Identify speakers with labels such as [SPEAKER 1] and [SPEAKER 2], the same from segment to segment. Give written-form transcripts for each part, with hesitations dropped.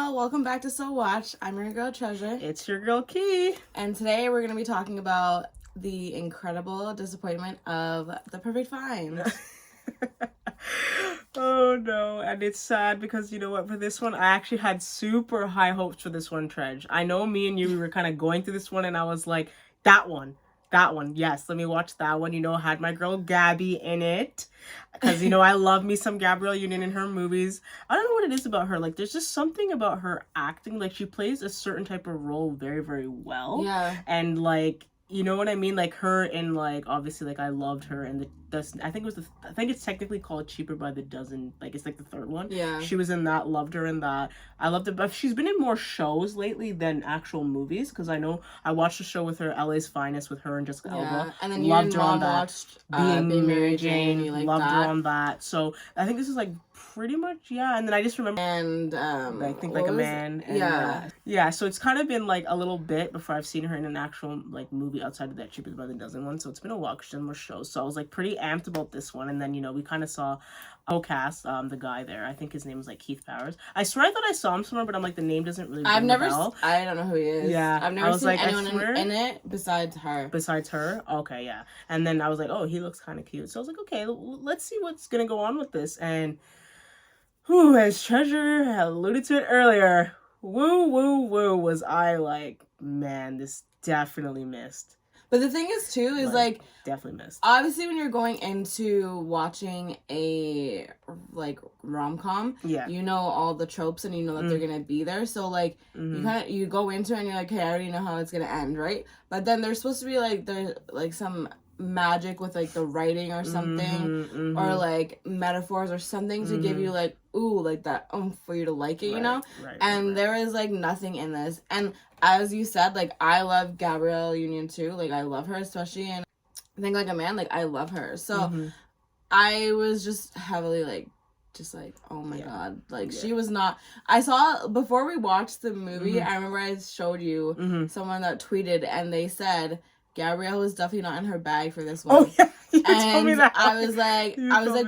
[SPEAKER 1] y'all. Welcome back to So Watch. I'm your girl Treasure.
[SPEAKER 2] It's your girl Key.
[SPEAKER 1] And today we're going to be talking about the incredible disappointment of The Perfect Find.
[SPEAKER 2] Oh no, and it's sad because you know what, for this one, I actually had super high hopes for this one, Trej. I know me and you, we were kind of going through this one and I was like, that one, yes, let me watch that one. You know, I had my girl Gabby in it because, you know, I love me some Gabrielle Union in her movies. I don't know what it is about her. Like, there's just something about her acting. Like, she plays a certain type of role very, very well.
[SPEAKER 1] Yeah.
[SPEAKER 2] And, like, you know what I mean? Like, her in, like, obviously, like, I loved her in I think it's technically called Cheaper by the Dozen. Like, it's like the third one.
[SPEAKER 1] Yeah.
[SPEAKER 2] She was in that, loved her in that. I loved it, but she's been in more shows lately than actual movies, because I know I watched a show with her, LA's Finest, with her and Jessica Alba.
[SPEAKER 1] And then
[SPEAKER 2] loved her on that.
[SPEAKER 1] watched
[SPEAKER 2] Being Mary Jane,
[SPEAKER 1] you like
[SPEAKER 2] loved
[SPEAKER 1] that.
[SPEAKER 2] her on that. So, I think this is, like, pretty much, yeah. And then I just remember,
[SPEAKER 1] and
[SPEAKER 2] I think Like a Man. And, yeah, so it's kind of been like a little bit before I've seen her in an actual like movie outside of that Cheaper by the Dozen one. So it's been a while because she's done more shows. So I was like pretty amped about this one. And then, you know, we kind of saw cast the guy there. I think his name was like Keith Powers. I swear I thought I saw him somewhere, but I'm like, the name doesn't really ring a bell.
[SPEAKER 1] I don't know who he is.
[SPEAKER 2] Yeah.
[SPEAKER 1] I've never seen anyone in it besides her.
[SPEAKER 2] Okay, yeah. And then I was like, oh, he looks kind of cute. So I was like, okay, let's see what's gonna go on with this. And as Treasure had alluded to it earlier, woo, was I like, man, this definitely missed.
[SPEAKER 1] But the thing is, too, is like
[SPEAKER 2] definitely missed.
[SPEAKER 1] Obviously, when you're going into watching a like rom-com, you know all the tropes and you know that they're gonna be there. So like you go into it and you're like, hey, I already know how it's gonna end, right? But then there's supposed to be like there's like some magic with like the writing or something, or like metaphors or something to give you like like that for you to like it, you know. And there is like nothing in this. And as you said, like I love Gabrielle Union too. Like I love her, especially in I Think Like a Man. Like I love her. So I was just heavily like oh my god, like she was not. I saw before we watched the movie, I remember I showed you someone that tweeted and they said Gabrielle was definitely not in her bag for this one.
[SPEAKER 2] Oh yeah, you told me that.
[SPEAKER 1] I was like,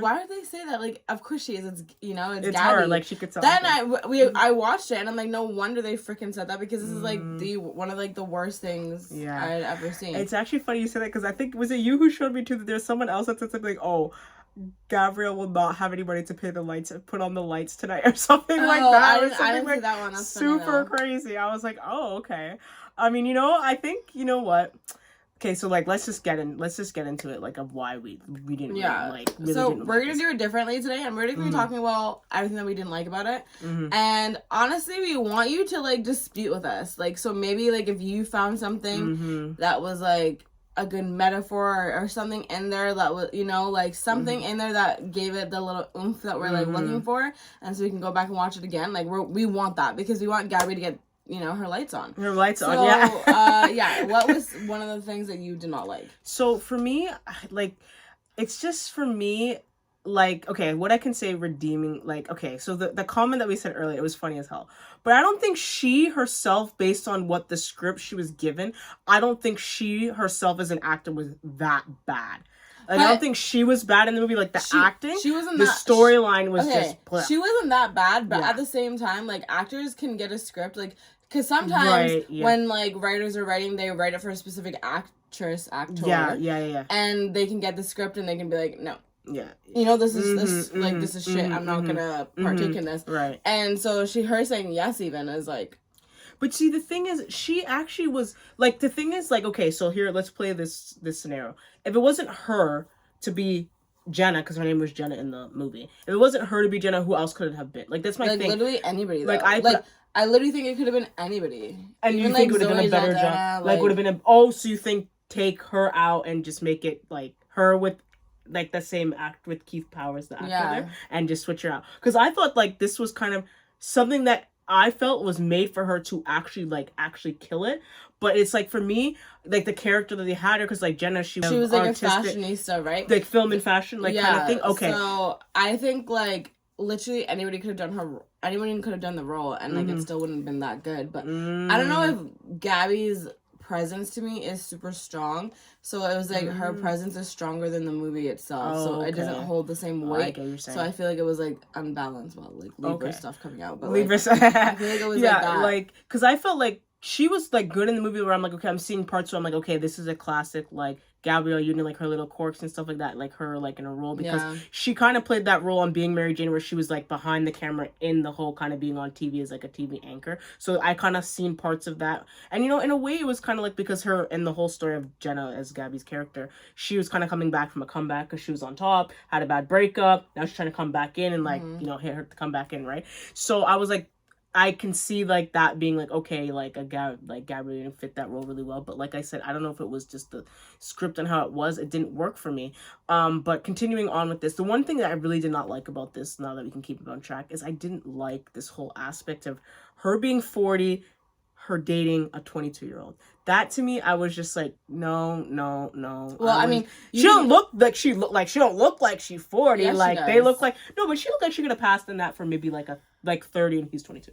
[SPEAKER 1] why did they say that? Like, of course she is. It's it's Gabby.
[SPEAKER 2] Her. Like she could tell.
[SPEAKER 1] Then I watched it and I'm like, no wonder they freaking said that, because this is like one of like the worst things I'd ever seen.
[SPEAKER 2] It's actually funny you said that, because I think was it you who showed me too that there's someone else that said something like, oh, Gabrielle will not have anybody to put on the lights tonight or something like that.
[SPEAKER 1] I didn't see that one. That's
[SPEAKER 2] super crazy. I was like, oh, okay. I mean, you know, I think, you know what? Okay, so like let's just get into it, like of why we didn't really
[SPEAKER 1] so we're gonna do it differently today, and we're gonna be talking about everything that we didn't like about it. And honestly, we want you to like dispute with us. Like, so maybe like if you found something that was like a good metaphor or something in there that was, you know, like something in there that gave it the little oomph that we're like looking for, and so we can go back and watch it again. Like we want that, because we want Gabby to get, you know, her lights on. What was one of the things that you did not like? So
[SPEAKER 2] for me, like, it's just for me, like, okay, what I can say redeeming, like, okay, so the comment that we said earlier, it was funny as hell. But I don't think she herself, based on what the script she was given, I don't think she herself as an actor was that bad. Like, I don't think she was bad in the movie. Like, acting,
[SPEAKER 1] she wasn't.
[SPEAKER 2] The storyline was just.
[SPEAKER 1] She wasn't that bad, but at the same time, like, actors can get a script, like, because sometimes when like writers are writing, they write it for a specific actor.
[SPEAKER 2] Yeah.
[SPEAKER 1] And they can get the script and they can be like, no.
[SPEAKER 2] Yeah.
[SPEAKER 1] You know, this is this is shit. I'm not gonna partake in this.
[SPEAKER 2] Right.
[SPEAKER 1] And so her saying yes even is like.
[SPEAKER 2] But see, the thing is, she actually was, like, the thing is, like, okay, so here, let's play this scenario. If it wasn't her to be Jenna, because her name was Jenna in the movie, if it wasn't her to be Jenna, who else could it have been? Like, that's my thing.
[SPEAKER 1] Like, literally anybody, though. Like, I literally think it could have been anybody.
[SPEAKER 2] And even, you think it would have been a better job? Like, would have been so you think take her out and just make it, like, her with, like, the same act with Keith Powers, the actor there, and just switch her out? Because I thought, like, this was kind of something that I felt was made for her to actually kill it. But it's like, for me, like, the character that they had her, because like Jenna, she was
[SPEAKER 1] like artistic, a fashionista, right?
[SPEAKER 2] Like film and fashion, like kind of thing. Okay.
[SPEAKER 1] So I think like literally anybody could have done the role, and like it still wouldn't have been that good. But I don't know if Gabby's presence to me is super strong. So it was like her presence is stronger than the movie itself. So it doesn't hold the same weight. I get what you're saying. So I feel like it was like unbalanced. Well, like Libra stuff coming out, but Libra like, I feel like it was like that.
[SPEAKER 2] Like because I felt like she was like good in the movie where I'm like, okay, I'm seeing parts where I'm like, okay, this is a classic like Gabrielle Union, like her little quirks and stuff like that, like her like in a role, because she kind of played that role on Being Mary Jane where she was like behind the camera in the whole kind of being on TV as like a TV anchor. So I kind of seen parts of that, and you know, in a way it was kind of like because her and the whole story of Jenna as Gabby's character, she was kind of coming back from a comeback because she was on top, had a bad breakup, now she's trying to come back in and like you know hit her to come back in, right? So I was like, I can see like that being like, okay, like Gabrielle didn't fit that role really well. But like I said, I don't know if it was just the script and how it was. It didn't work for me. But continuing on with this, the one thing that I really did not like about this, now that we can keep it on track, is I didn't like this whole aspect of her being 40, her dating a 22-year-old. That to me, I was just like, no.
[SPEAKER 1] Well, I mean,
[SPEAKER 2] she don't look like she 40.
[SPEAKER 1] Yes,
[SPEAKER 2] like they look like but she looked like she could have passed in that for maybe like 30 and he's 22.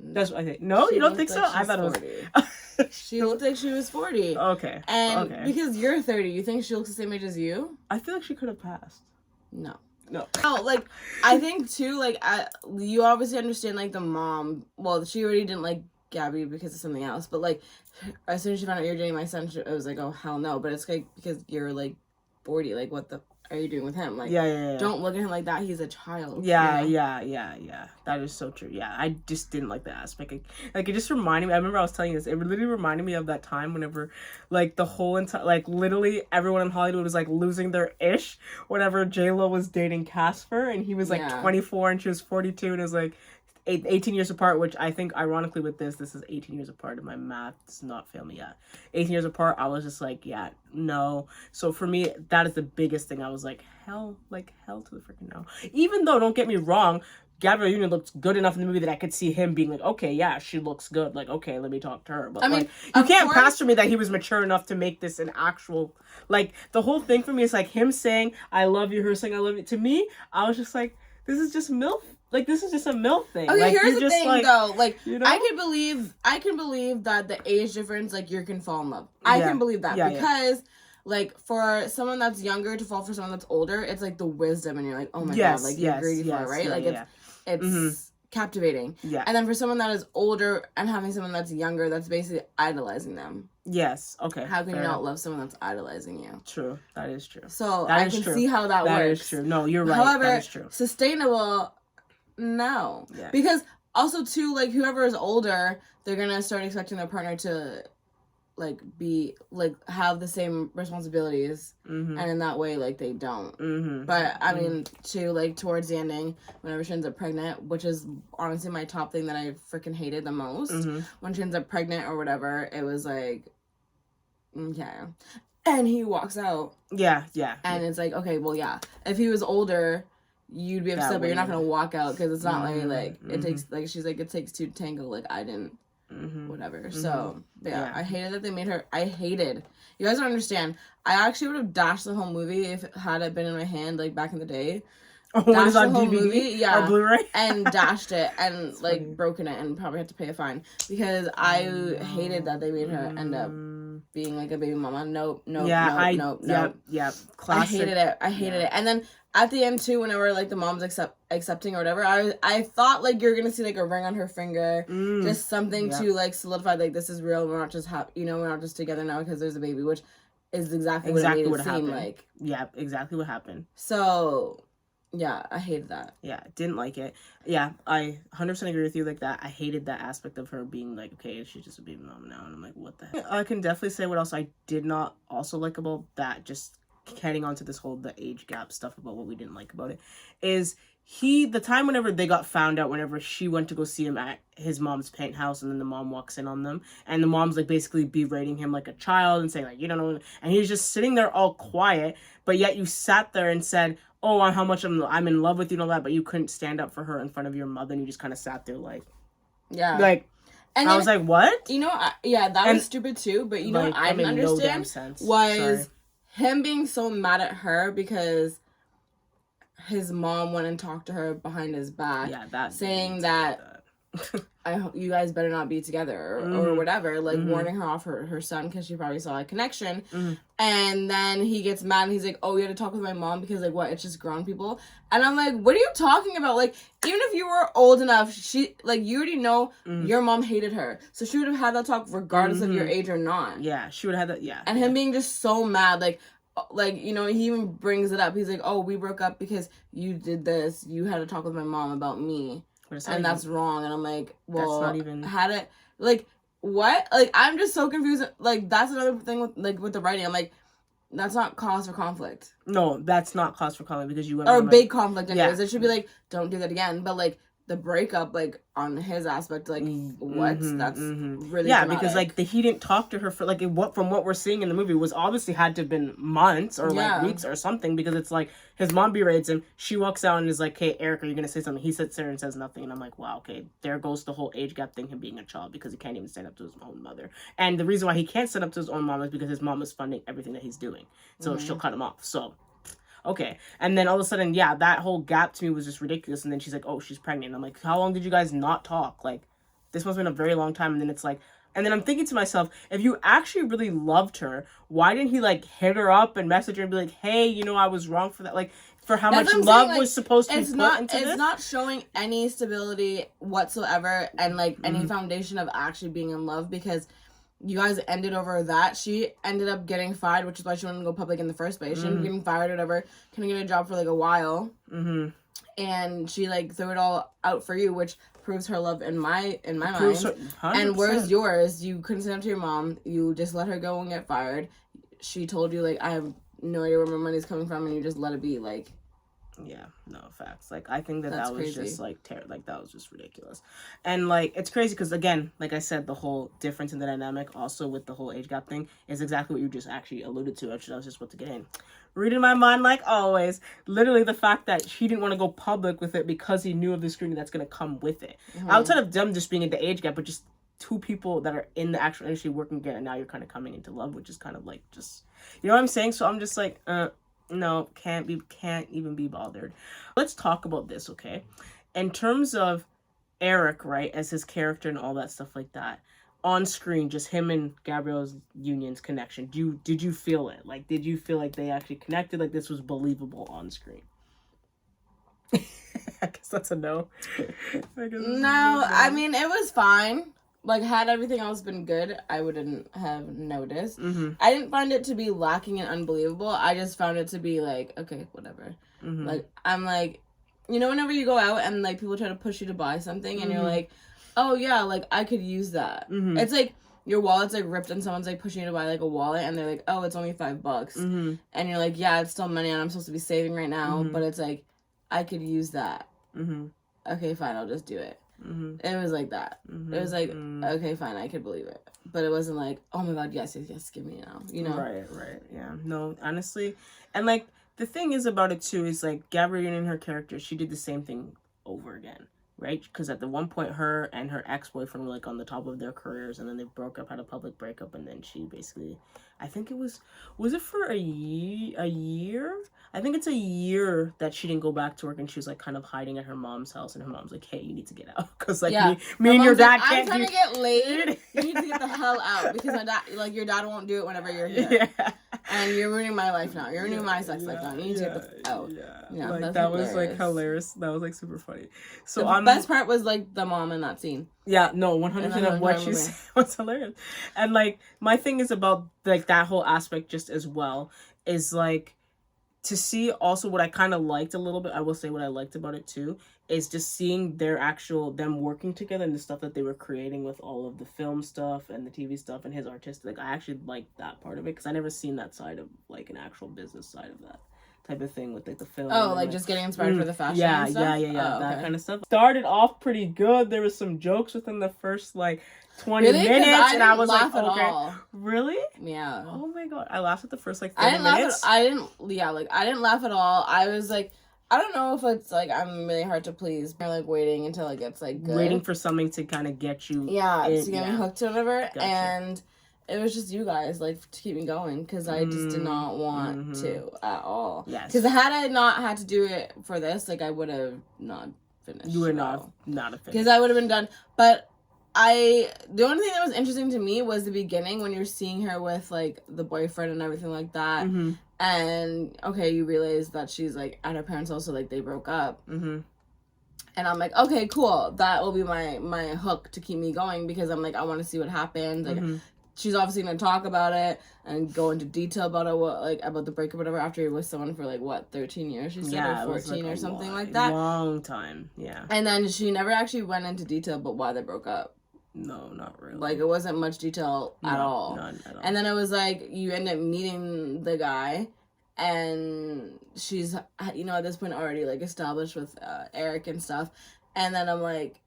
[SPEAKER 2] That's what I think. No, you don't think so? I thought it was.
[SPEAKER 1] She looked like she was 40.
[SPEAKER 2] Okay.
[SPEAKER 1] And because you're 30, you think she looks the same age as you?
[SPEAKER 2] I feel like she could have passed.
[SPEAKER 1] No.
[SPEAKER 2] No,
[SPEAKER 1] like, I think, too, like, you obviously understand, like, the mom. Well, she already didn't like Gabby because of something else. But, like, as soon as she found out you're dating my son, it was like, oh, hell no. But it's, like, because you're, like, 40. Like, what the are you doing with him? Like,
[SPEAKER 2] yeah.
[SPEAKER 1] Don't look at him like that. He's a child.
[SPEAKER 2] Yeah. That is so true. Yeah, I just didn't like the aspect. Like, it just reminded me. I remember I was telling you this. It literally reminded me of that time whenever, like, the whole entire, like, literally everyone in Hollywood was like losing their ish whenever J-Lo was dating Casper and he was like 24 and she was 42 and it was like 18 years apart, which I think ironically with this is 18 years apart and my math does not fail me yet. 18 years apart, I was just like, yeah, no. So for me, that is the biggest thing. I was like, hell to the freaking no. Even though, don't get me wrong, Gabrielle Union looks good enough in the movie that I could see him being like, okay, yeah, she looks good. Like, okay, let me talk to her. But I mean, you can't pass for me that he was mature enough to make this an actual, like, the whole thing for me is like him saying, I love you, her saying, I love you. To me, I was just like, this is just MILF. Like, this is just a MILF thing.
[SPEAKER 1] Okay,
[SPEAKER 2] like,
[SPEAKER 1] here's the thing, though. Like,
[SPEAKER 2] you know?
[SPEAKER 1] I can believe that the age difference, like, you can fall in love. I can believe that because, like, for someone that's younger to fall for someone that's older, it's, like, the wisdom, and you're like, oh, my God, like, you're greedy for it, right?
[SPEAKER 2] Yeah,
[SPEAKER 1] like, it's captivating.
[SPEAKER 2] Yeah.
[SPEAKER 1] And then for someone that is older and having someone that's younger, that's basically idolizing them.
[SPEAKER 2] Yes, okay.
[SPEAKER 1] How can you not love someone that's idolizing you?
[SPEAKER 2] True, that is true.
[SPEAKER 1] So, I can see how that works.
[SPEAKER 2] That is true. No, you're right.
[SPEAKER 1] However,
[SPEAKER 2] that is true.
[SPEAKER 1] Sustainable... No. Yeah. Because also too, like, whoever is older, they're gonna start expecting their partner to like be like have the same responsibilities, and in that way, like, they don't. But I mean, to like towards the ending, whenever she ends up pregnant, which is honestly my top thing that I freaking hated the most, when she ends up pregnant or whatever, it was like, okay. And he walks out.
[SPEAKER 2] Yeah.
[SPEAKER 1] And it's like, okay, well, yeah, if he was older, you'd be upset, but you're not gonna walk out because it's not like it takes, like, she's like, it takes two to tango. Like, I didn't, whatever. So yeah, I hated that they made her. I hated. You guys don't understand. I actually would have dashed the whole movie if it had been in my hand, like, back in the day.
[SPEAKER 2] Oh, what is on DVD or Blu-ray?
[SPEAKER 1] And dashed it and like funny. Broken it and probably had to pay a fine because I hated that they made her end up being like a baby mama. Nope.
[SPEAKER 2] Yeah. Classic.
[SPEAKER 1] I hated it. And then at the end too, whenever like the mom's accepting or whatever, I thought like you're gonna see like a ring on her finger, just something to like solidify like this is real. We're not just we're not just together now because there's a baby, which is exactly what it made it seem like.
[SPEAKER 2] Yeah, exactly what happened.
[SPEAKER 1] So. Yeah, I hated that.
[SPEAKER 2] Yeah, didn't like it. Yeah, I 100% agree with you like that. I hated that aspect of her being like, okay, she's just a baby mom now. And I'm like, what the heck? I can definitely say what else I did not also like about that, just heading on to this whole the age gap stuff about what we didn't like about it, is the time whenever they got found out, whenever she went to go see him at his mom's penthouse and then the mom walks in on them and the mom's like basically berating him like a child and saying like, you don't know, and he's just sitting there all quiet, but yet you sat there and said, oh, how much I'm in love with you and all that, but you couldn't stand up for her in front of your mother and you just kind of sat there like,
[SPEAKER 1] yeah,
[SPEAKER 2] like, and I was like, what?
[SPEAKER 1] You know, that was stupid too, but you know what I didn't understand was him being so mad at her because his mom went and talked to her behind his back, saying that I hope you guys better not be together or whatever, like warning her off her son because she probably saw a connection. And then he gets mad and he's like, oh, you had to talk with my mom because like what, it's just grown people. And I'm like, what are you talking about? Like, even if you were old enough, she, like, you already know your mom hated her, so she would have had that talk regardless of your age or not.
[SPEAKER 2] Yeah, she would have had that. Yeah.
[SPEAKER 1] And him being just so mad, like you know, he even brings it up. He's like, oh, we broke up because you did this, you had to talk with my mom about me. And that's wrong. And I'm like, well, that's not even... had it, like, what? Like, I'm just so confused. Like, that's another thing with, like, with the writing. I'm like, that's not cause for conflict.
[SPEAKER 2] No, that's not cause for conflict because you went...
[SPEAKER 1] Or a big conflict anyways. It should be like, don't do that again. But, like, the breakup, like, on his aspect, like, what? That's really dramatic.
[SPEAKER 2] Because, like, he didn't talk to her for, like, from what we're seeing in the movie was obviously had to have been months or, like, weeks or something, because it's, like, his mom berates him, she walks out and is like, hey, Eric, are you gonna say something? He sits there and says nothing, and I'm like, wow, okay, there goes the whole age gap thing, him being a child, because he can't even stand up to his own mother. And the reason why he can't stand up to his own mom is because his mom is funding everything that he's doing, so she'll cut him off, so... Okay. And then all of a sudden, that whole gap to me was just ridiculous. And then she's like, oh, she's pregnant. And I'm like, how long did you guys not talk? Like, this must have been a very long time. And then it's like, and then I'm thinking to myself, if you actually really loved her, why didn't he, like, hit her up and message her and be like, hey, you know, I was wrong for that. Like, for how much love like, was supposed to be put into this.
[SPEAKER 1] It's not showing any stability whatsoever and, like, any foundation of actually being in love, because... You guys ended over that. She ended up getting fired, which is why she wanted to go public in the first place. She ended up getting fired or whatever. Couldn't get a job for, like, a while. And she, like, threw it all out for you, which proves her love in my mind. And where's yours? You couldn't stand up to your mom. You just let her go and get fired. She told you, like, I have no idea where my money's coming from, and you just let it be, like...
[SPEAKER 2] Yeah, no, facts. Like, I think that was crazy. Just, like, like, that was just ridiculous. And, like, it's crazy because, again, like I said, the whole difference in the dynamic also with the whole age gap thing is exactly what you just actually alluded to. Actually, I was just about to get in. Reading my mind like always. Literally the fact that he didn't want to go public with it because he knew of the scrutiny that's going to come with it. Outside of them just being in the age gap, but just two people that are in the actual industry working together, and now you're kind of coming into love, which is kind of, like, just... You know what I'm saying? So I'm just like, no, can't even be bothered. Let's talk about this, okay? In terms of Eric, right, as his character and all that stuff like that, on screen, just him and Gabrielle Union's connection, did you feel it? Like, did you feel like they actually connected? Like, this was believable on screen? I guess that's a no.
[SPEAKER 1] No, I mean, it was fine. Like, had everything else been good, I wouldn't have noticed. I didn't find it to be lacking and unbelievable. I just found it to be, like, okay, whatever. Like, I'm like, you know, whenever you go out and, like, people try to push you to buy something and you're like, oh, yeah, like, I could use that. It's like, your wallet's, like, ripped and someone's, like, pushing you to buy, like, a wallet and they're like, oh, it's only $5. And you're like, yeah, it's still money and I'm supposed to be saving right now, but it's like, I could use that. Okay, fine, I'll just do it. It was like that. It was like, okay, fine, I could believe it. But it wasn't like, oh my god, yes, give me now. You know?
[SPEAKER 2] Right, yeah. No, honestly. And, like, the thing is about it, too, is, like, Gabrielle Union, her character, she did the same thing over again, right? Because at the one point, her and her ex-boyfriend were, like, on the top of their careers, and then they broke up, had a public breakup, and then she basically, I think it was it for a year? I think it's a year that she didn't go back to work, and she was, like, kind of hiding at her mom's house, and her mom's like, hey, you need to get out, because, like, me and your dad can't
[SPEAKER 1] I'm trying to get laid. You need to get the hell out, because my dad, like, your dad won't do it whenever you're here. And you're ruining my life now. You're ruining my sex life now. You need to get the out. Yeah,
[SPEAKER 2] like, that was, like, hilarious. That was, like, super funny. So
[SPEAKER 1] the best part was, like, the mom in that scene.
[SPEAKER 2] Yeah, no, 100% of what she said was hilarious. And, like, my thing is about, like, that whole aspect just as well is, like, to see also what I kind of liked a little bit, I will say what I liked about it too, is just seeing them working together and the stuff that they were creating with all of the film stuff and the TV stuff and his artistic. I actually liked that part of it because I never seen that side of, like, an actual business side of that type of thing with, like, the film.
[SPEAKER 1] Oh, like, just getting inspired for the fashion and stuff?
[SPEAKER 2] Yeah, that kind of stuff. Started off pretty good. There was some jokes within the first, like, 20 minutes, and I was like, okay. All. Really?
[SPEAKER 1] Yeah.
[SPEAKER 2] Oh my god. I laughed at the first, like, 30 minutes.
[SPEAKER 1] I didn't laugh at all. I was like, I don't know if it's, like, I'm really hard to please. I'm, like, waiting until it gets, like, good.
[SPEAKER 2] Waiting for something to kind of get you.
[SPEAKER 1] Yeah, to get me hooked or whatever. Gotcha. And it was just you guys, like, to keep me going, because I just did not want to at all.
[SPEAKER 2] Yes.
[SPEAKER 1] Because had I not had to do it for this, like, I would have not finished.
[SPEAKER 2] You were not a fan.
[SPEAKER 1] Because I would have been done. But the only thing that was interesting to me was the beginning when you're seeing her with, like, the boyfriend and everything like that. Mm-hmm. And, okay, you realize that she's, like, at her parents' house, so, like, they broke up. Mm-hmm. And I'm like, okay, cool. That will be my hook to keep me going, because I'm like, I want to see what happened. Like, mm-hmm. She's obviously going to talk about it and go into detail about it, about the breakup or whatever, after you're with someone for, like, what, 13 years, she said, or 14 or something like that.
[SPEAKER 2] Long time, yeah.
[SPEAKER 1] And then she never actually went into detail about why they broke up.
[SPEAKER 2] No, not really.
[SPEAKER 1] Like, it wasn't much detail at all.
[SPEAKER 2] None at all.
[SPEAKER 1] And then it was like, you end up meeting the guy, and she's, you know, at this point already, like, established with Eric and stuff. And then I'm like,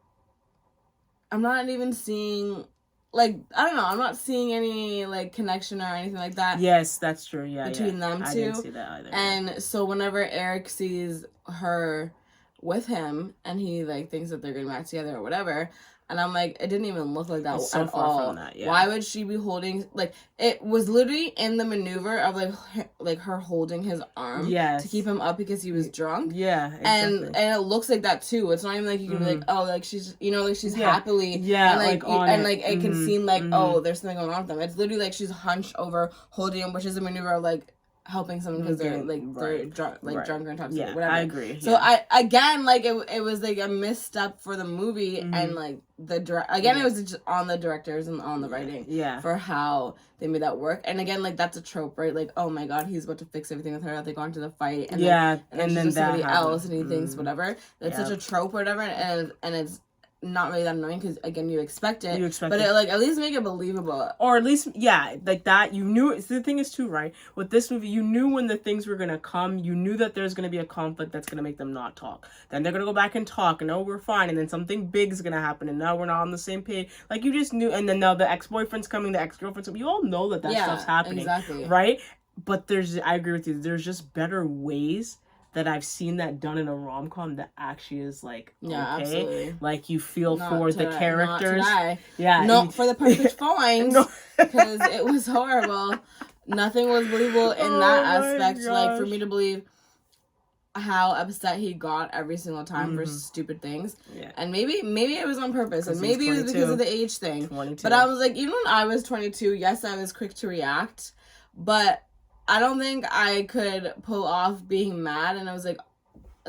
[SPEAKER 1] I'm not even seeing, like, I don't know, I'm not seeing any, like, connection or anything like that.
[SPEAKER 2] Yes, that's true, yeah.
[SPEAKER 1] Between them two.
[SPEAKER 2] I didn't see that either.
[SPEAKER 1] And so whenever Eric sees her with him, and he, like, thinks that they're getting back together or whatever, and I'm like, it didn't even look like that at all. From that, yeah. Why would she be holding, like, it was literally in the maneuver of, like her holding his arm to keep him up because he was drunk.
[SPEAKER 2] Yeah, exactly.
[SPEAKER 1] And it looks like that too. It's not even like you can be like, oh, like she's, you know, like she's happily.
[SPEAKER 2] Yeah,
[SPEAKER 1] and it can seem like, oh, there's something going on with them. It's literally like she's hunched over holding him, which is a maneuver of, like, helping someone because they're drunk, drunk or intoxicated, whatever.
[SPEAKER 2] I agree.
[SPEAKER 1] So I again, like, it was like a misstep for the movie, and like it was just on the directors and on the writing for how they made that work. And again, like, that's a trope, right? Like, oh my god, he's about to fix everything with her. They go into the fight, and then somebody else, and he thinks whatever. That's such a trope or whatever, and it's not really that annoying because, again, you expect it. But it, like, at least make it believable.
[SPEAKER 2] Or at least, like that, you knew, the thing is too, right? With this movie, you knew when the things were going to come, you knew that there's going to be a conflict that's going to make them not talk. Then they're going to go back and talk, and we're fine, and then something big is going to happen, and now we're not on the same page. Like, you just knew, and then now the ex-boyfriend's coming, the ex-girlfriend's coming. You all know that stuff's happening.
[SPEAKER 1] Exactly.
[SPEAKER 2] Right? But I agree with you, there's just better ways that I've seen that done in a rom-com that actually is, like, okay.
[SPEAKER 1] Absolutely.
[SPEAKER 2] Like, you feel for the characters.
[SPEAKER 1] Not today.
[SPEAKER 2] Yeah.
[SPEAKER 1] Not for the perfect find. Because it was horrible. Nothing was believable in that aspect. Like, for me to believe how upset he got every single time for stupid things. Yeah. And maybe it was on purpose. And maybe it was because of the age thing. 22. But I was like, even when I was 22, yes, I was quick to react. But I don't think I could pull off being mad, and I was like,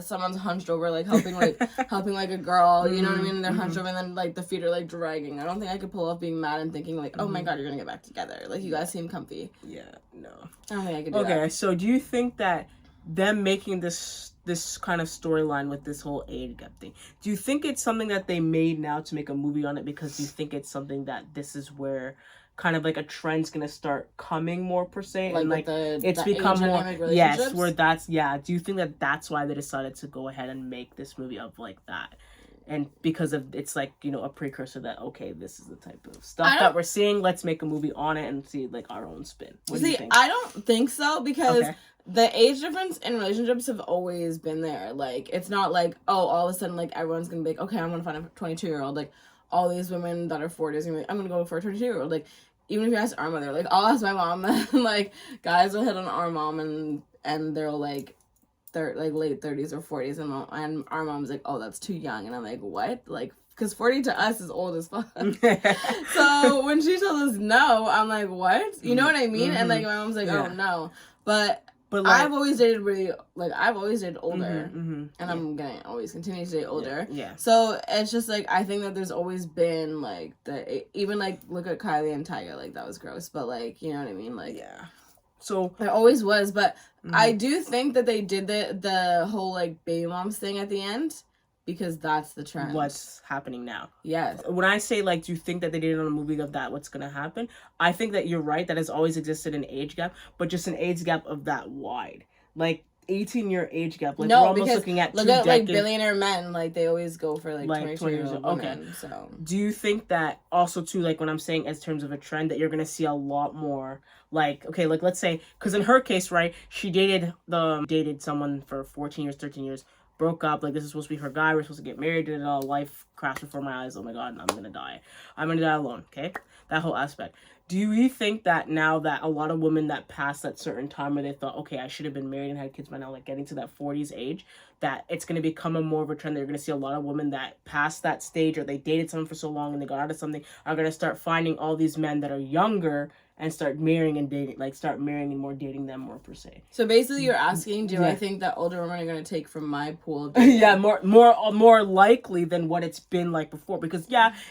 [SPEAKER 1] someone's hunched over, like, helping a girl, you know what I mean? And they're hunched over, and then, like, the feet are, like, dragging. I don't think I could pull off being mad and thinking, like, oh my god, you're gonna get back together. Like, you guys seem comfy.
[SPEAKER 2] Yeah, no.
[SPEAKER 1] I don't think I could do that.
[SPEAKER 2] Okay, so do you think that them making this kind of storyline with this whole age gap thing, do you think it's something that they made now to make a movie on it, because you think it's something that this is where kind of like a trend's gonna start coming more per se,
[SPEAKER 1] like,
[SPEAKER 2] and like it's become more where that's do you think that that's why they decided to go ahead and make this movie up like that, and because of it's like, you know, a precursor that, okay, this is the type of stuff that we're seeing, let's make a movie on it and see, like, our own spin? What do you think?
[SPEAKER 1] I don't think so, because the age difference in relationships have always been there. Like, it's not like, oh, all of a sudden, like, everyone's gonna be like, okay, I'm gonna find a 22-year-old. Like, all these women that are 40s are gonna be like, I'm gonna go for a 22-year-old. Like, even if you ask our mother, like, I'll ask my mom, and like, guys will hit on our mom, and they're like, they're like late 30s or 40s, and our mom's like, oh, that's too young. And I'm like, what? Like, because 40 to us is old as fuck. So when she told us no, I'm like, what? You know what I mean? And like, my mom's like, oh no. But like, I've always dated older, and I'm gonna always continue to date older.
[SPEAKER 2] Yeah.
[SPEAKER 1] So it's just like, I think that there's always been like even like, look at Kylie and Tyga, like, that was gross, but like, you know what I mean? Like,
[SPEAKER 2] so
[SPEAKER 1] there always was, but I do think that they did the whole, like, baby moms thing at the end, because that's the trend.
[SPEAKER 2] What's happening now?
[SPEAKER 1] Yes.
[SPEAKER 2] When I say, like, do you think that they did it on a movie of that, what's gonna happen? I think that you're right, that has always existed an age gap, but just an age gap of that wide. Like, 18-year age gap. Like, we're almost looking at
[SPEAKER 1] look at like billionaire men, like, they always go for like 22-year-old women. So
[SPEAKER 2] do you think that also too, like, when I'm saying as terms of a trend, that you're gonna see a lot more, like, okay, like, let's say, because in her case, right, she dated someone for 14 years, 13 years, broke up, like, this is supposed to be her guy, we're supposed to get married, and all life crashed before my eyes, oh my god, I'm gonna die alone, okay? That whole aspect. Do you think that now that a lot of women that passed that certain time where they thought, okay, I should have been married and had kids by now, like getting to that 40s age, that it's going to become a more of a trend? They're going to see a lot of women that passed that stage, or they dated someone for so long and they got out of something, are going to start finding all these men that are younger and start marrying and dating, like start marrying and more dating them more per se.
[SPEAKER 1] So basically you're asking, do I think that older women are going to take from my pool of
[SPEAKER 2] yeah, more likely than what it's been like before, because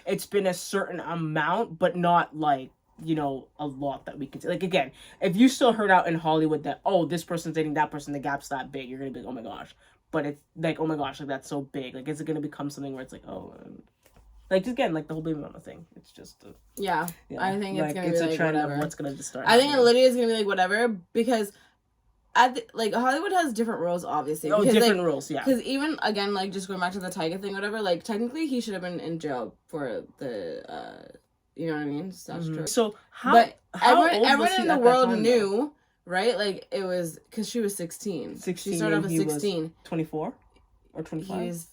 [SPEAKER 2] it's been a certain amount, but not like, you know, a lot that we could, like, again, if you still heard out in Hollywood that, oh, this person's dating that person, the gap's that big, you're gonna be like, oh my gosh. But it's like, oh my gosh, like, that's so big, like, is it gonna become something where it's like, oh, like, again, like the whole baby mama thing, it's just
[SPEAKER 1] I think it's gonna be like
[SPEAKER 2] trend
[SPEAKER 1] whatever.
[SPEAKER 2] Of what's gonna just start
[SPEAKER 1] I think Lydia is gonna be like whatever, because like Hollywood has different rules, obviously.
[SPEAKER 2] Oh,
[SPEAKER 1] because,
[SPEAKER 2] different
[SPEAKER 1] like,
[SPEAKER 2] rules, yeah.
[SPEAKER 1] Because even, again, like, just going back to the Tyga thing, whatever, like, technically he should have been in jail for the you know what I mean? Statutory.
[SPEAKER 2] So
[SPEAKER 1] but everyone in the world knew, right? Like, it was because she was 16. She started off at 16.
[SPEAKER 2] 24 or 25.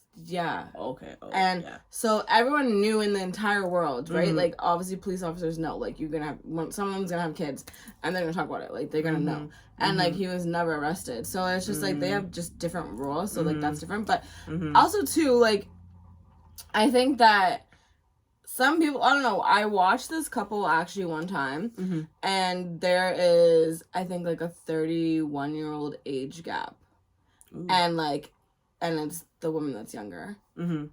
[SPEAKER 2] Okay.
[SPEAKER 1] And so everyone knew in the entire world, right? Like, obviously police officers know, like, you're gonna have, someone's gonna have kids and they're gonna talk about it, like, they're gonna know. And like, he was never arrested, so it's just like they have just different rules, so like that's different. But also too, like, I think that some people, I don't know, I watched this couple actually one time, and there is, I think, like a 31-year-old age gap. And like, and it's the woman that's younger.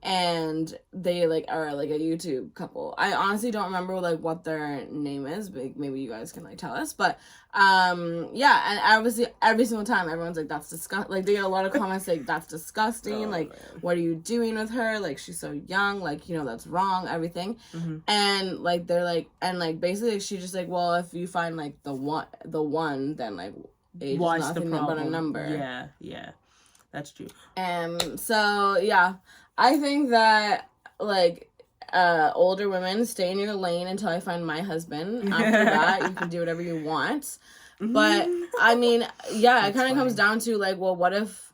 [SPEAKER 1] And they like are like a YouTube couple. I honestly don't remember like what their name is, but maybe you guys can like tell us. But and obviously every single time everyone's like, that's disgusting. Like, they get a lot of comments like, that's disgusting, like, what are you doing with her, like, she's so young, like, you know, that's wrong, everything. And like, they're like, and like, basically she just like, well, if you find like the one, then like, age is nothing but a number.
[SPEAKER 2] Yeah, that's true.
[SPEAKER 1] And so I think that, like, older women, stay in your lane until I find my husband. After that, you can do whatever you want. But, I mean, it kind of comes down to, like, well, what if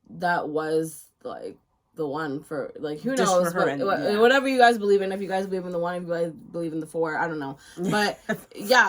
[SPEAKER 1] that was, like, the one for, like, who
[SPEAKER 2] just
[SPEAKER 1] knows? Whatever you guys believe in. If you guys believe in the one, if you guys believe in the four, I don't know. But,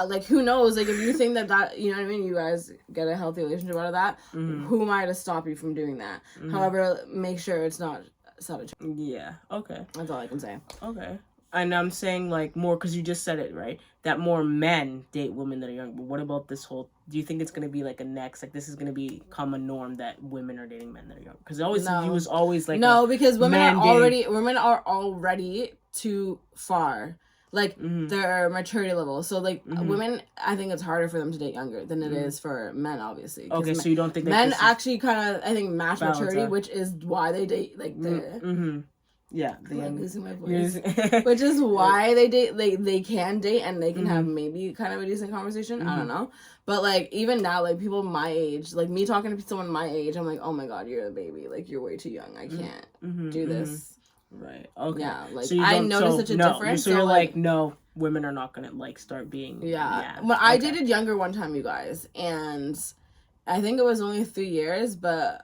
[SPEAKER 1] like, who knows? Like, if you think that, you know what I mean? You guys get a healthy relationship out of that. Who am I to stop you from doing that? However, make sure it's not savage.
[SPEAKER 2] Yeah, okay.
[SPEAKER 1] That's all I can say.
[SPEAKER 2] Okay. And I'm saying, like, more, because you just said it, right? That more men date women that are young. But what about this whole, do you think it's going to be, like, a next, like, this is going to become a norm that women are dating men that are young? Because it was always, like,
[SPEAKER 1] no, because women are already too far. Like, their maturity level. So, like, women, I think it's harder for them to date younger than it is for men, obviously.
[SPEAKER 2] Okay, so you don't think
[SPEAKER 1] men actually kind of, I think, match maturity, which is why they date, like, the...
[SPEAKER 2] Yeah,
[SPEAKER 1] I'm losing my voice. Which is why they date. They can date and they can have maybe kind of a decent conversation. I don't know, but like, even now, like, people my age, like me talking to someone my age, I'm like, oh my god, you're a baby. Like, you're way too young. I can't do this.
[SPEAKER 2] Right. Okay.
[SPEAKER 1] Yeah. Like, so I noticed such a difference.
[SPEAKER 2] So you're like, no, women are not gonna like start being.
[SPEAKER 1] Yeah. But I dated younger one time, you guys, and I think it was only 3 years, but.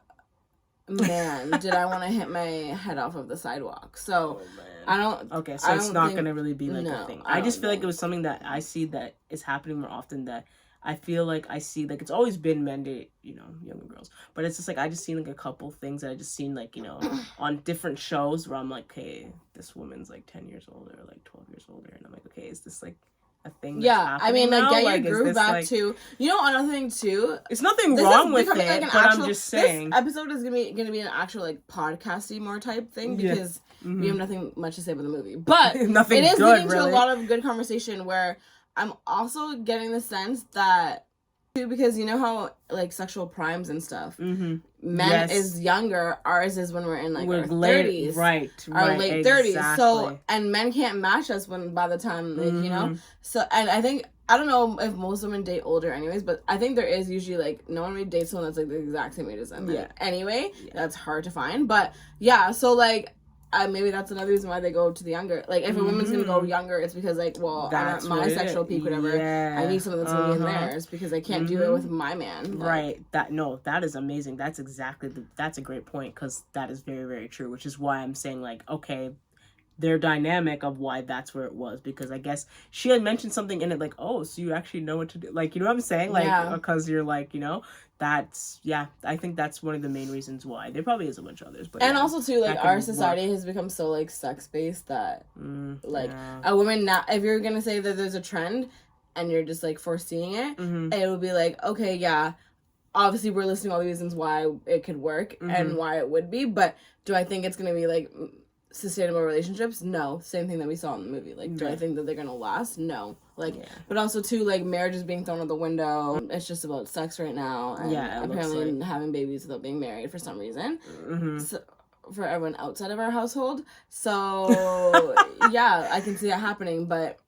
[SPEAKER 1] Man, did I want to hit my head off of the sidewalk. So I don't.
[SPEAKER 2] Okay, so it's not going to really be like a thing. I just feel like it was something that I see that is happening more often, that I feel like I see, like, it's always been men date, you know, younger girls. But it's just like, I just seen like a couple things that I just seen, like, you know, on different shows where I'm like, hey, this woman's like 10 years older, like 12 years older. And I'm like, okay, is this like a thing that's
[SPEAKER 1] I mean, like,
[SPEAKER 2] now?
[SPEAKER 1] get
[SPEAKER 2] like,
[SPEAKER 1] your groove back, like, to, you know, another thing too,
[SPEAKER 2] it's nothing wrong with it, like, but I'm just saying
[SPEAKER 1] this episode is gonna be an actual, like, podcasty more type thing, because we have nothing much to say about the movie, but
[SPEAKER 2] nothing
[SPEAKER 1] it is
[SPEAKER 2] good,
[SPEAKER 1] leading to a lot of good conversation, where I'm also getting the sense that too, because you know how, like, sexual primes and stuff, men is younger, ours is when we're in, like, our 30s, our late 30s, so, and men can't match us when, by the time, like, you know, so, and I think, I don't know if most women date older anyways, but I think there is usually, like, no one really dates someone that's, like, the exact same age as them, anyway, that's hard to find, but, so, like, maybe that's another reason why they go to the younger. Like, if a woman's gonna go younger, it's because, like, well,
[SPEAKER 2] That's
[SPEAKER 1] I'm at my sexual peak, whatever.
[SPEAKER 2] Yeah.
[SPEAKER 1] I need someone that's gonna be in theirs because I can't do it with my man. Like,
[SPEAKER 2] right. That is amazing. That's exactly that's a great point, because that is very, very true. Which is why I'm saying, like, okay, their dynamic of why that's where it was, because I guess she had mentioned something in it, like, oh, so you actually know what to do, like, you know what I'm saying, like, because you're like, you know. That's, I think that's one of the main reasons why. There probably is a bunch of others. But
[SPEAKER 1] also, too, like, our society has become so, like, sex-based that, like, a woman, now, if you're going to say that there's a trend and you're just, like, foreseeing it, it would be like, okay, yeah, obviously we're listing all the reasons why it could work and why it would be, but do I think it's going to be, like, sustainable relationships? No. Same thing that we saw in the movie. Like, do I think that they're gonna last? No. Like, but also, too, like, marriage is being thrown out the window. It's just about sex right now. And apparently having babies without being married for some reason. So, for everyone outside of our household. So, yeah, I can see that happening. But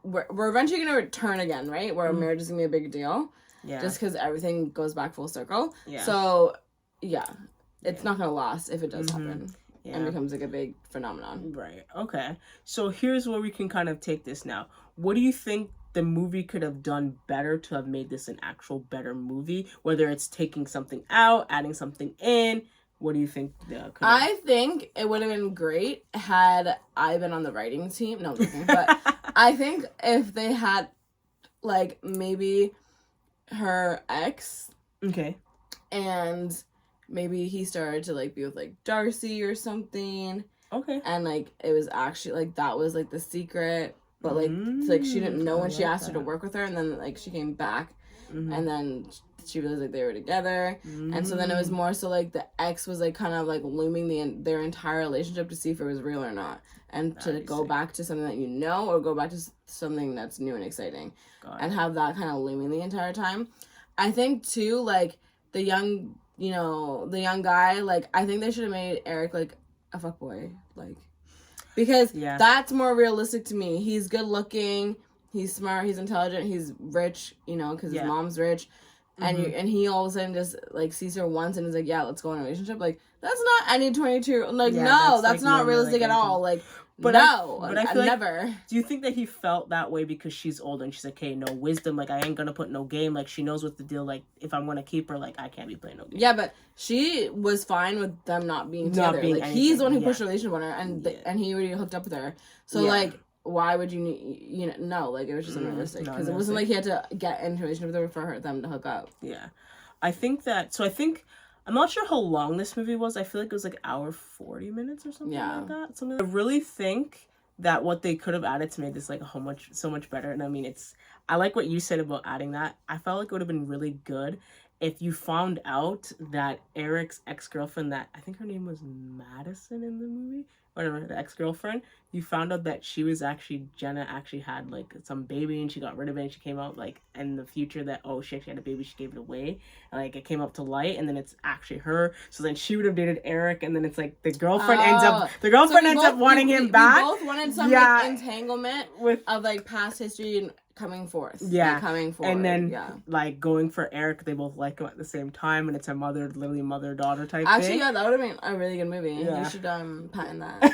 [SPEAKER 1] we're eventually going to return again, right? Where marriage is going to be a big deal. Yeah. Just because everything goes back full circle. Yeah. So, yeah. It's not going to last if it does happen. Yeah. And becomes, like, a big phenomenon.
[SPEAKER 2] Right. Okay. So here's where we can kind of take this now. What do you think the movie could have done better to have made this an actual better movie? Whether it's taking something out, adding something in. What do you think?
[SPEAKER 1] I think it would have been great had I been on the writing team. No, I'm joking. But I think if they had, like, maybe her ex.
[SPEAKER 2] Okay.
[SPEAKER 1] And maybe he started to, like, be with, like, Darcy or something. Okay. And, like, it was actually, like, that was, like, the secret. But, like, like, she didn't know when she asked her to work with her. And then, like, she came back. And then she realized, like, they were together. And so then it was more so, like, the ex was, like, kind of, like, looming their entire relationship to see if it was real or not. And to go back to something that you know, or go back to something that's new and exciting. And have that kind of looming the entire time. I think, too, like, the young guy, like, I think they should have made Eric, like, a fuckboy, like, because that's more realistic to me. He's good looking, he's smart, he's intelligent, he's rich, you know, because his mom's rich, and he all of a sudden just, like, sees her once and is like, yeah, let's go in a relationship. Like, that's not any 22, like, no, that's like, not realistic at all, like, but I feel never.
[SPEAKER 2] Like, do you think that he felt that way because she's older and she's like, hey, no wisdom, like, I ain't gonna put no game, like, she knows what the deal, like, if I'm gonna keep her, like, I can't be playing no game.
[SPEAKER 1] Yeah, but she was fine with them not being together. Like, he's the one who pushed the relationship on her, and he already hooked up with her. So, like, why would you need, no, like, it was just unrealistic. Because it wasn't like he had to get into a relationship with her for them to hook up.
[SPEAKER 2] Yeah. I think, I'm not sure how long this movie was. I feel like it was like hour 40 minutes or something like that. I really think that what they could have added to make this like so much better. And I mean, I like what you said about adding that. I felt like it would have been really good if you found out that Eric's ex-girlfriend, that I think her name was Madison in the movie, whatever, the ex-girlfriend, you found out that Jenna actually had like some baby and she got rid of it, and she came out like in the future that, oh, she actually had a baby, she gave it away, and like it came up to light, and then it's actually her. So then she would have dated Eric, and then it's like the girlfriend ends up wanting him back.
[SPEAKER 1] We both wanted some like entanglement of like past history and coming forth.
[SPEAKER 2] Yeah.
[SPEAKER 1] Like, coming forward.
[SPEAKER 2] And then like going for Eric, they both like him at the same time, and it's a literally mother-daughter type thing.
[SPEAKER 1] Actually, yeah, that would have been a really good movie. Yeah. You should patent that.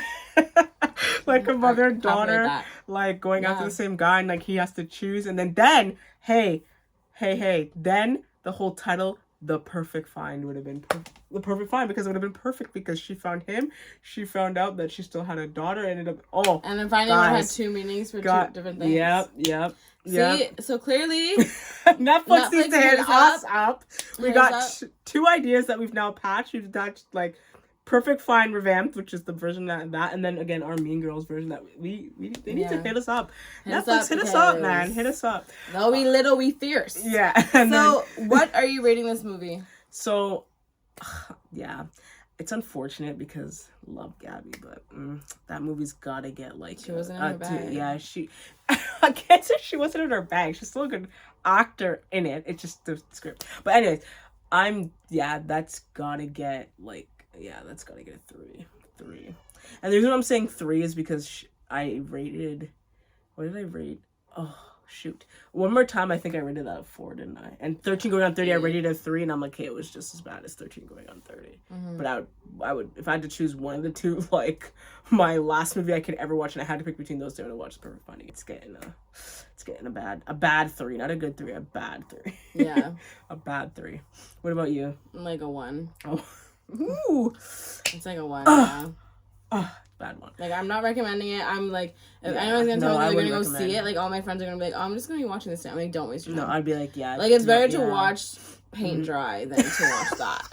[SPEAKER 2] Like a mother-daughter, like going after the same guy, and like he has to choose, and then hey, then the whole title, The Perfect Find, would have been the perfect find, because it would have been perfect because she found him, she found out that she still had a daughter, and
[SPEAKER 1] and then finding out had two meanings for two different things.
[SPEAKER 2] Yep.
[SPEAKER 1] See, so clearly
[SPEAKER 2] Netflix needs to hit us up. We got two ideas that we've now patched. We've got like Perfect Find revamped, which is the version that, and then again our Mean Girls version that they need to hit us up. Netflix, hit us up, man. Hit us up.
[SPEAKER 1] Though we little, we fierce.
[SPEAKER 2] Yeah.
[SPEAKER 1] So, what are you rating this movie?
[SPEAKER 2] So, yeah, it's unfortunate because love Gabby, but that movie's gotta get like
[SPEAKER 1] she wasn't in her bag.
[SPEAKER 2] I can't say she wasn't in her bag. She's still a good actor in it. It's just the script. But anyways, that's gotta get like. Yeah, that's gotta get a 3. And the reason I'm saying 3 is because I rated... What did I rate? Oh, shoot. One more time, I think I rated that a 4, didn't I? And 13 going on 30, I rated it a 3, and I'm like, hey, it was just as bad as 13 going on 30. Mm-hmm. But I would, if I had to choose one of the two, like, my last movie I could ever watch, and I had to pick between those two, I would watch Perfect Finding. It's getting a bad 3, not a good 3, a bad 3.
[SPEAKER 1] Yeah.
[SPEAKER 2] A bad 3. What about you?
[SPEAKER 1] Like a 1.
[SPEAKER 2] Oh. Ooh.
[SPEAKER 1] It's like a 1, yeah.
[SPEAKER 2] Bad one.
[SPEAKER 1] Like, I'm not recommending it. I'm like, if anyone's gonna tell me they're gonna go see it, like, all my friends are gonna be like, oh, I'm just gonna be watching this now. I'm like, don't waste your time.
[SPEAKER 2] No, I'd be like, yeah.
[SPEAKER 1] Like, it's better to watch Paint Dry than to watch that.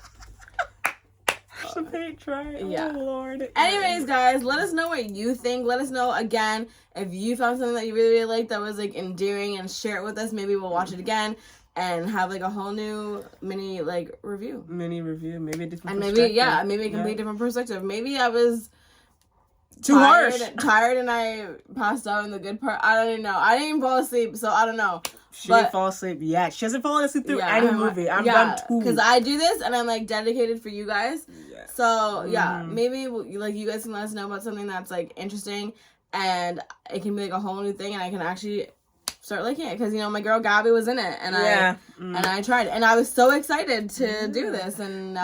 [SPEAKER 2] Some Paint Dry.
[SPEAKER 1] Yeah.
[SPEAKER 2] Oh, Lord.
[SPEAKER 1] Anyways, guys, let us know what you think. Let us know, again, if you found something that you really, really liked that was, like, endearing, and share it with us. Maybe we'll watch it again and have, like, a whole new mini, like, review.
[SPEAKER 2] Maybe a different perspective.
[SPEAKER 1] And maybe a completely different perspective. Maybe I was
[SPEAKER 2] harsh.
[SPEAKER 1] Tired, and I passed out in the good part. I don't even know. I didn't even fall asleep, so I don't know.
[SPEAKER 2] She didn't fall asleep yet. She hasn't fallen asleep through any movie. I'm done too.
[SPEAKER 1] Because I do this, and I'm, like, dedicated for you guys. Yeah. So, maybe, like, you guys can let us know about something that's, like, interesting, and it can be, like, a whole new thing, and I can actually start liking it. Because, you know, my girl Gabby was in it, and I tried it. And I was so excited to do this, and,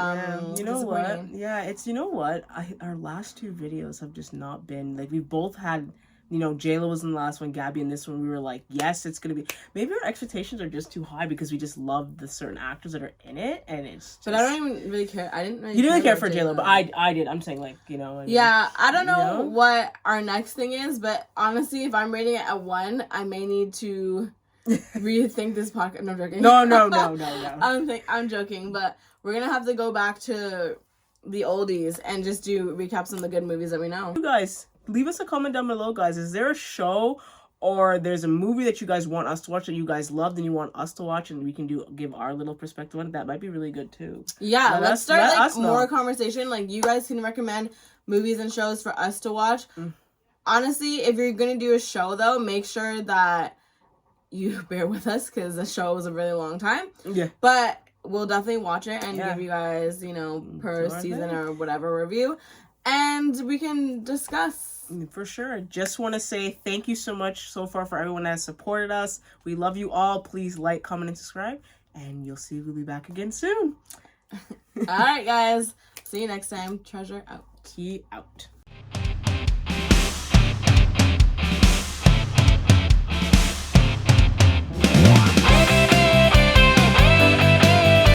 [SPEAKER 2] you know what? Yeah, it's, you know what? Our last 2 videos have just not been, like, we both had, you know, J-Lo was in the last one, Gabby in this one. We were like, yes, it's going to be... Maybe our expectations are just too high because we just love the certain actors that are in it, and it's just...
[SPEAKER 1] But I don't even really care. I didn't really
[SPEAKER 2] You didn't really care for J-Lo, but I did. I'm saying, like, you know...
[SPEAKER 1] Yeah, I don't know what our next thing is, but honestly, if I'm rating it at 1, I may need to rethink this podcast. No, I'm joking. I'm joking, but we're going to have to go back to the oldies and just do recaps on the good movies that we know.
[SPEAKER 2] You guys... Leave us a comment down below, guys. Is there a show or there's a movie that you guys want us to watch that you guys loved and you want us to watch, and we can give our little perspective on it? That might be really good too.
[SPEAKER 1] Yeah, let's start like more conversation. Like, you guys can recommend movies and shows for us to watch. Honestly, if you're gonna do a show though, make sure that you bear with us because the show was a really long time. Yeah. But we'll definitely watch it and give you guys, you know, per season or whatever review. And we can discuss.
[SPEAKER 2] For sure. Just want to say thank you so much so far for everyone that has supported us. We love you all. Please like, comment, and subscribe. And you'll see we'll be back again soon.
[SPEAKER 1] All right, guys. See you next time. Treasure out.
[SPEAKER 2] Key out.